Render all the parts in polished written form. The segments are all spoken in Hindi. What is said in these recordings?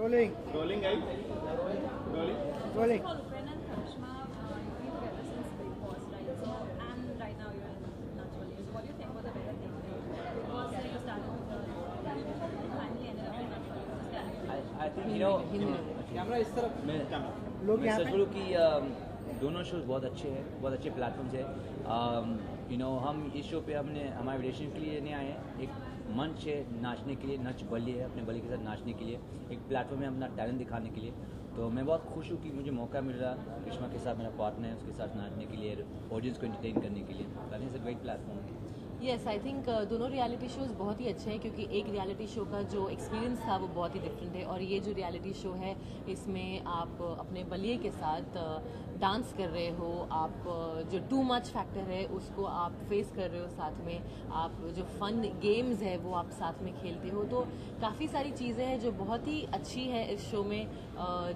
Rolling. Rolling, guys. Rolling. Rolling. First of all, Upen and Karishma, you've been together since Big Boss, right? So, and right now you're in Naturally. So, what do you think was the better thing? Big Boss, you started with the finally ended up in Naturally. I think camera इस तरफ मैं लोग यहाँ सच पे बोलूँ कि दोनों शोज बहुत अच्छे हैं, बहुत अच्छे प्लेटफॉर्म्स हैं। हम इस शो पे हमने हमारे रिलेशन के लिए नहीं आए हैं, एक मंच है नाचने के लिए, नच बली है अपने बली के साथ नाचने के लिए, एक प्लेटफॉर्म है अपना टैलेंट दिखाने के लिए। तो मैं बहुत खुश हूँ कि मुझे मौका मिल रहा करिश्मा के साथ, मेरा पार्टनर है, उसके साथ नाचने के लिए, ऑडियंस को एंटरटेन करने के लिए। आई think it's a great platform. Yes, I think दोनों रियलिटी शोज़ बहुत ही अच्छे हैं क्योंकि एक रियलिटी शो का जो एक्सपीरियंस था वो बहुत ही डिफरेंट है, और ये जो रियलिटी शो है इसमें आप अपने बलिए के साथ डांस कर रहे हो, आप जो टू मच फैक्टर है उसको आप फेस कर रहे हो, साथ में आप जो फन गेम्स है वो आप साथ में खेलते हो। तो काफ़ी सारी चीज़ें हैं जो बहुत ही अच्छी है इस शो में,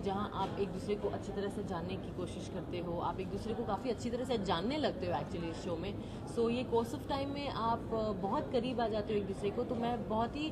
जहां आप एक दूसरे को अच्छी तरह से जानने की कोशिश करते हो, आप एक दूसरे को काफ़ी अच्छी तरह से जानने लगते हो एक्चुअली इस शो में। सो ये कोर्स ऑफ टाइम में आप बहुत करीब आ जाते हो एक दूसरे को। तो मैं बहुत ही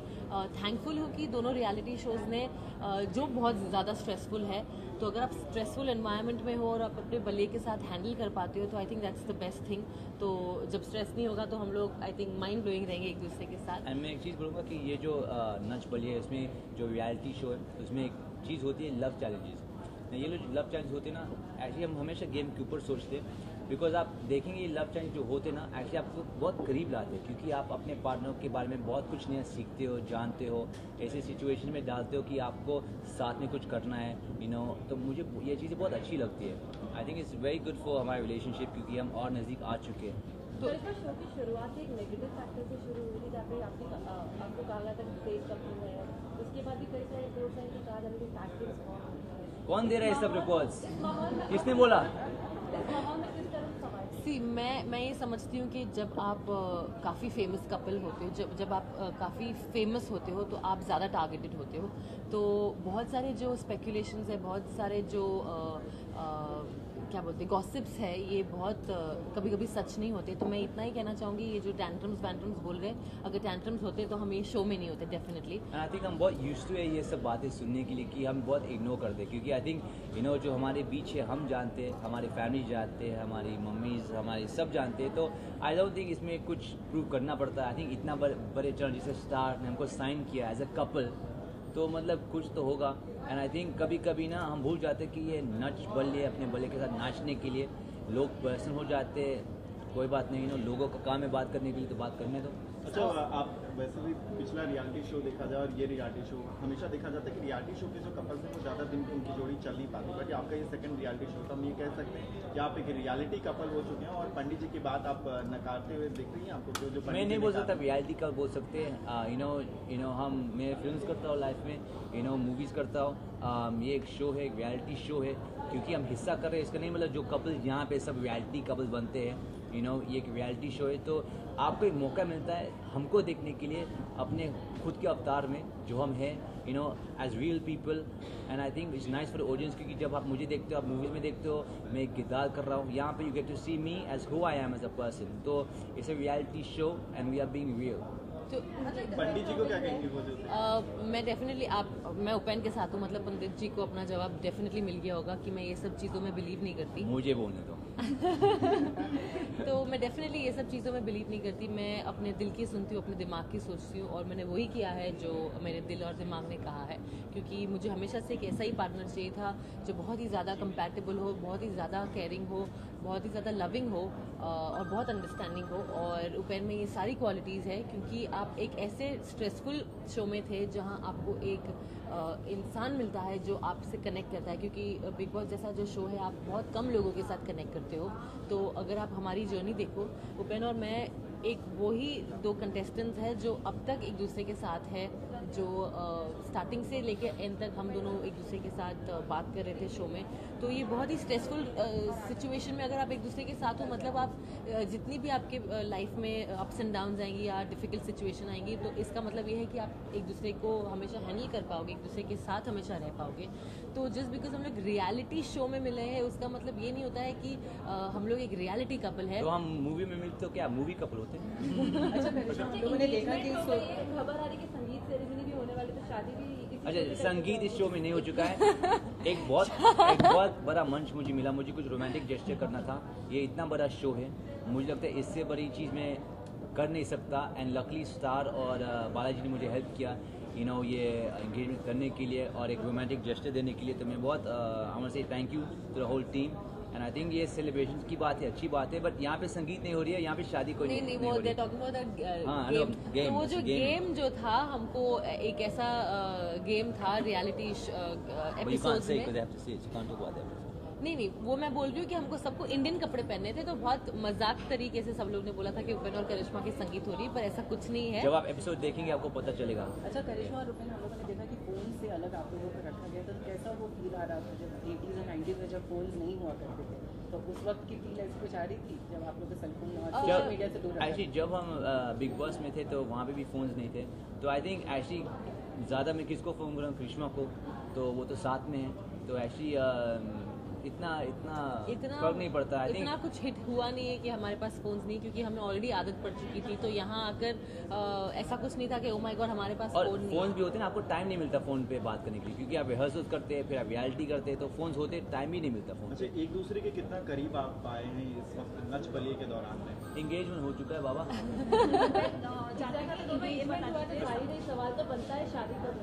थैंकफुल हूँ कि दोनों रियलिटी शोज़ ने जो बहुत ज़्यादा स्ट्रेसफुल है, तो अगर आप स्ट्रेसफुल एनवायरनमेंट में हो और आप अपने बल्ले के साथ हैंडल कर पाते हो तो I think that's the best thing. तो जब स्ट्रेस नहीं होगा तो हम लोग आई थिंक माइंड ब्लोइंग रहेंगे एक दूसरे के साथ। एंड मैं एक चीज़ बोलूँगा कि ये जो नच बली है, इसमें जो रियलिटी शो है उसमें एक चीज़ होती है लव चैलेंजेस। ये जो लव चैलेंज होते हैं ना, एक्चुअली हम हमेशा गेम के ऊपर सोचते हैं, बिकॉज आप देखेंगे ये लव चैलेंज जो होते हैं ना एक्चुअली आपको बहुत करीब लाते हैं, क्योंकि आप अपने पार्टनर के बारे में बहुत कुछ नया सीखते हो, जानते हो, ऐसे सिचुएशन में डालते हो कि आपको साथ में कुछ करना है, तो मुझे ये चीज़ें बहुत अच्छी लगती है। आई think it's very good for हमारे रिलेशनशिप, क्योंकि हम और नज़दीक आ चुके हैं। तो शो की शुरुआत एक नेगेटिव फैक्टर से शुरू हुई थी जहाँ पे आपको कहा गया था कि फेक कपल है, उसके बाद भी कई सारे रिपोर्ट्स हैं कि कहा जा रहा है कि टैक्टिक्स कौन दे रहा है ये सब रिपोर्ट्स? इस माहौल में किसने बोला? इस माहौल में किस तरह से समाज सी मैं ये समझती हूँ कि जब आप काफ़ी फेमस कपल होते हो, जब आप काफ़ी फेमस होते हो तो आप ज़्यादा टारगेटेड होते हो। तो बहुत सारे जो स्पेकुलेशंस है, बहुत सारे जो क्या बोलते हैं गॉसिप्स है, ये बहुत कभी कभी सच नहीं होते। तो मैं इतना ही कहना चाहूँगी, ये जो टैंट्रम्स वैंट्रम्स बोल रहे हैं, अगर टैंट्रम्स होते तो हम ये शो में नहीं होते डेफिनेटली। एंड आई थिंक हम बहुत यूज्ड टू है ये सब बातें सुनने के लिए, कि हम बहुत इग्नोर करते हैं, क्योंकि आई थिंक जो हमारे बीच है हम जानते हैं, हमारे फैमिली जानते हैं, हमारी मम्मीज हमारी सब जानते हैं। तो आई डोंट थिंक इसमें कुछ प्रूव करना पड़ता है। आई थिंक इतना बड़े चरण जैसे स्टार ने हमको साइन किया एज अ कपल, तो मतलब कुछ तो होगा। एंड आई थिंक कभी कभी ना हम भूल जाते हैं कि ये नच बल्ले अपने बल्ले के साथ नाचने के लिए लोग पर्सन हो जाते हैं। कोई बात नहीं, लोगों का काम है बात करने के लिए, तो बात करने दो। अच्छा, आप वैसे भी पिछला रियलिटी शो देखा जाए और ये रियलिटी शो, हमेशा देखा जाता है कि रियलिटी शो के जो कपल्स हैं वो ज़्यादा दिन उनकी जोड़ी चल नहीं पाती, बट आपका ये सेकंड रियलिटी शो, तो हम ये कह सकते हैं कि आप एक रियलिटी कपल हो चुके हैं। और पंडित जी की बात आप नकारते हुए दिख रही हैं आपको, जो मैं नहीं बोल सकता रियलिटी का बोल सकते हैं। मैं फिल्म्स करता हूँ लाइफ में, मूवीज़ करता हूँ। ये एक शो है, एक रियलिटी शो है, क्योंकि हम हिस्सा कर रहे हैं, इसका नहीं मतलब जो कपल यहाँ पे सब रियलिटी कपल बनते हैं। ये एक रियलिटी शो है, तो आपको एक मौका मिलता है हमको देखने के लिए अपने खुद के अवतार में जो हम हैं, as real people. And I think it's nice for audience, क्योंकि जब आप मुझे देखते हो, आप मूवीज़ में देखते हो, मैं एक किरदार कर रहा हूँ, यहाँ पे you get to see me as who I am as a person. तो it's a reality show and we are being real. तो पंडित जी को क्या कहेंगे वो जो मैं डेफिनेटली मैं उपेन के साथ हूँ, मतलब पंडित जी को अपना जवाब डेफिनेटली मिल गया होगा कि मैं ये सब चीज़ों में बिलीव नहीं करती। मुझे बोलने दो। तो मैं डेफिनेटली ये सब चीज़ों में बिलीव नहीं करती। मैं अपने दिल की सुनती हूँ, अपने दिमाग की सोचती हूँ, और मैंने वही किया है जो मेरे दिल और दिमाग ने कहा है, क्योंकि मुझे हमेशा से एक ऐसा ही पार्टनर चाहिए था जो बहुत ही ज़्यादा कंपैटिबल हो, बहुत ही ज़्यादा केयरिंग हो, बहुत ही ज़्यादा लविंग हो, और बहुत अंडरस्टैंडिंग हो। और उपेन में ये सारी क्वालिटीज़ है, क्योंकि आप एक ऐसे स्ट्रेसफुल शो में थे जहाँ आपको एक इंसान मिलता है जो आपसे कनेक्ट करता है, क्योंकि बिग बॉस जैसा जो शो है आप बहुत कम लोगों के साथ कनेक्ट करते हो। तो अगर आप हमारी जर्नी देखो, उपेन और मैं एक वही दो कंटेस्टेंट्स हैं जो अब तक एक दूसरे के साथ है, जो स्टार्टिंग से लेके एंड तक हम दोनों एक दूसरे के साथ बात कर रहे थे शो में। तो ये बहुत ही स्ट्रेसफुल सिचुएशन में अगर आप एक दूसरे के साथ हो, मतलब आप जितनी भी आपके लाइफ में अप्स एंड डाउन्स आएंगी या डिफिकल्ट सिचुएशन आएंगी, तो इसका मतलब ये है कि आप एक दूसरे को हमेशा हैंडल कर पाओगे, एक दूसरे के साथ हमेशा रह पाओगे। तो जस्ट बिकॉज हम लोग रियलिटी शो में मिले हैं, उसका मतलब ये नहीं होता है कि हम लोग एक रियलिटी कपल है। तो हम मूवी में मिलते हो क्या? मूवी कपल होते हैं। अच्छा, लोगों ने देखा कि खबर आ रही कि संगीत सेरेमनी भी होने वाली, तो शादी भी इसी अच्छा, संगीत इस शो में नहीं हो चुका है। एक बहुत बड़ा मंच मुझे मिला, मुझे कुछ रोमांटिक जेस्चर करना था। ये इतना बड़ा शो है, मुझे लगता है इससे बड़ी चीज़ मैं कर नहीं सकता। एंड लकली स्टार और बालाजी ने मुझे हेल्प किया ये एंगेजमेंट करने के लिए और एक रोमांटिक जेस्चर देने के लिए। तो मैं बहुत I want say thank you to the whole team. And I think ये सेलिब्रेशन की बात है, अच्छी बात है, बट यहाँ पे संगीत नहीं हो रही है, यहाँ पे शादी कोई नहीं हो वो रही दे है। टॉकिंग अबाउट दैट गेम, तो वो जो गेम जो था, हमको एक ऐसा गेम था रियलिटी एपिसोड्स में। नहीं वो मैं बोल रही हूँ कि हमको सबको इंडियन कपड़े पहनने थे, तो बहुत मजाक तरीके से सब लोग ने बोला था कि उपेन और करिश्मा की संगीत हो रही है, पर ऐसा कुछ नहीं है। जब आप एपिसोड देखेंगे आपको पता चलेगा। अच्छा, करिश्मा और उपेन, हम लोगों ने देखा कि फोन से अलग आप लोगों को रखा गया, तो कैसा वो फील आ रहा था जब 80s और 90s में जब फोन नहीं हुआ करते थे, तो उस वक्त की फील ऐसी कुछ आ रही थी जब आप लोग को सेलफोन और सोशल मीडिया से दूर रखा एक्चुअली जब हम बिग बॉस में थे तो वहाँ पे भी फ़ोन्स नहीं थे, तो आई थिंक एक्चुअली ज़्यादा मैं किसको फ़ोन करूँ, करिश्मा को, तो वो तो साथ में है, तो एक्चुअली इतना फर्क नहीं पड़ता। आई इतना थिंक कुछ हिट हुआ नहीं है कि हमारे पास फोन्स नहीं, क्योंकि हमें ऑलरेडी आदत पड़ चुकी थी। तो यहाँ आकर ऐसा कुछ नहीं था कि ओ माय गॉड हमारे पास और फोन नहीं फोन है। भी होते हैं ना, आपको टाइम नहीं मिलता फ़ोन पे बात करने के लिए, क्योंकि आप रिहर्सल करते हैं, फिर आप रियलिटी करते हैं, तो फोन्स होते टाइम ही नहीं मिलता फ़ोन अच्छा, एक दूसरे के कितना करीब आप पाए हैं इस वक्त नच बलिए के दौरान में? एंगेजमेंट हो चुका है बाबा। जाने का तो ये बता दीजिए। सवाल तो बनता है शादी का।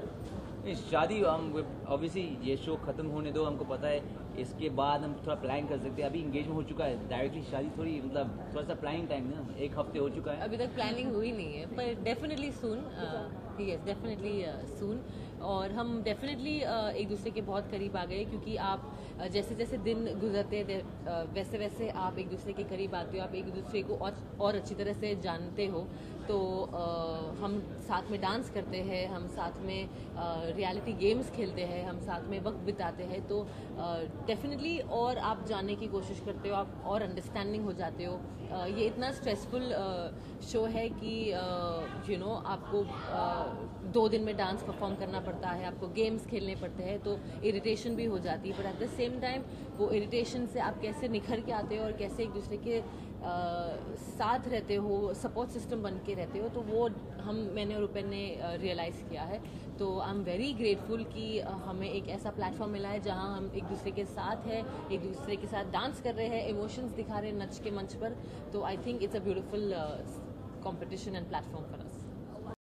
नहीं, शादी हम ऑब्वियसली ये शो खत्म होने दो, हमको पता है इसके बाद हम थोड़ा प्लान कर सकते हैं। अभी एंगेजमेंट हो चुका है, डायरेक्टली शादी थोड़ी, मतलब थोड़ा सा प्लानिंग टाइम ना, 1 हफ्ते हो चुका है। अभी तक प्लानिंग हुई नहीं है, पर डेफिनेटली सून, यस डेफिनेटली सून। और हम डेफिनेटली एक दूसरे के बहुत करीब आ गए, क्योंकि आप जैसे जैसे दिन गुजरते हैं वैसे वैसे आप एक दूसरे के करीब आते हो, आप एक दूसरे को और अच्छी तरह से जानते हो। तो हम साथ में डांस करते हैं, हम साथ में रियलिटी गेम्स खेलते हैं, हम साथ में वक्त बिताते हैं, तो डेफिनेटली और आप जानने की कोशिश करते हो, आप और अंडरस्टैंडिंग हो जाते हो। ये इतना स्ट्रेसफुल शो है कि आपको 2 दिन में डांस परफॉर्म करना पड़ता है, आपको गेम्स खेलने पड़ते हैं, तो इरिटेशन भी हो जाती है, but at the same time वो इरिटेशन से आप कैसे निखर के आते हो और कैसे एक दूसरे के साथ रहते हो, सपोर्ट सिस्टम बन के रहते हो, तो वो मैंने और उपेन ने रियलाइज़ किया है। तो आई एम वेरी ग्रेटफुल कि हमें एक ऐसा प्लेटफॉर्म मिला है जहां हम एक दूसरे के साथ हैं, एक दूसरे के साथ डांस कर रहे हैं, इमोशंस दिखा रहे हैं नच के मंच पर। तो आई think it's a beautiful competition and platform for us.